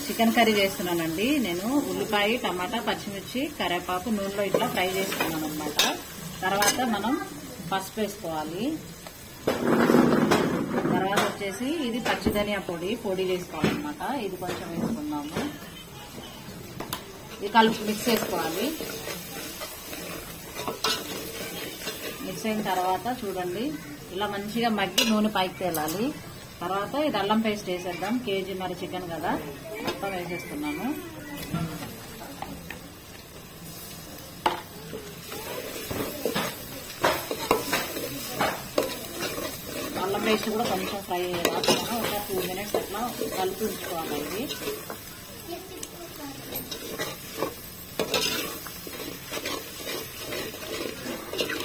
Chicken curry చేస్తున్నానండి. నేను ఉల్లిపాయ, టమాటా, పచ్చిమిర్చి, కరివేపాకు నూనెలో ఇట్లా ఫ్రై చేసుకున్నాను అనమాట. తర్వాత మనం పసుపు వేసుకోవాలి. తర్వాత వచ్చేసి ఇది పచ్చి ధనియా పొడి వేసుకోవాలన్నమాట. ఇది కొంచెం వేసుకుందాము. ఇది మిక్స్ చేసుకోవాలి. మిక్స్ అయిన తర్వాత చూడండి ఇలా మంచిగా మగ్గి నూనె పైకి తేలాలి. తర్వాత ఇది అల్లం పేస్ట్ వేసేద్దాం. కేజీన్నర చికెన్ కదా, మొత్తం వేసేస్తున్నాను. అల్లం పేస్ట్ కూడా కొంచెం ఫ్రై అయ్యేదాకా ఒక 2 minutes అట్లా కలిపి ఉంచుకోవాలి. ఇది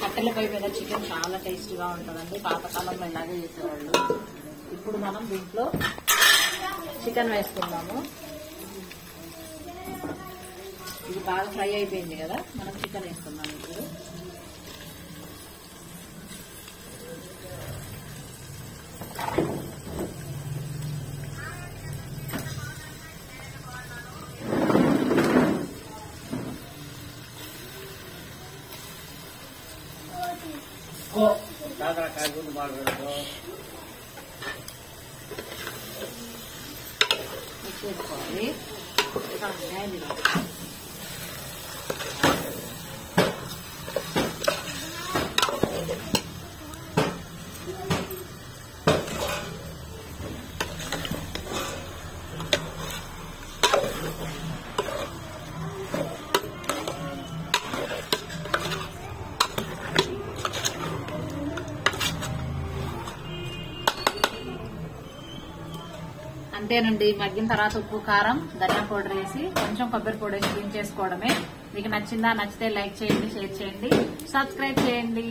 కట్టెలపై మీద చికెన్ చాలా టేస్టీగా ఉంటుందండి. పాతకాలంలో ఇలాగే చేసేవాళ్ళు. ఇప్పుడు మనం దీంట్లో చికెన్ వేసుకుందాము. ఇది బాగా ఫ్రై అయిపోయింది కదా, మనం చికెన్ వేసుకుందాం ఇప్పుడు. చేసుకోవాలి. అంతేనండి. మగ్గిన తర్వాత ఉప్పు, కారం, ధనియా పౌడర్ వేసి కొంచెం కొబ్బరి పొడి వేసి క్లీన్ చేసుకోవడమే. మీకు నచ్చిందా? నచ్చితే లైక్ చేయండి, షేర్ చేయండి, సబ్స్క్రైబ్ చేయండి.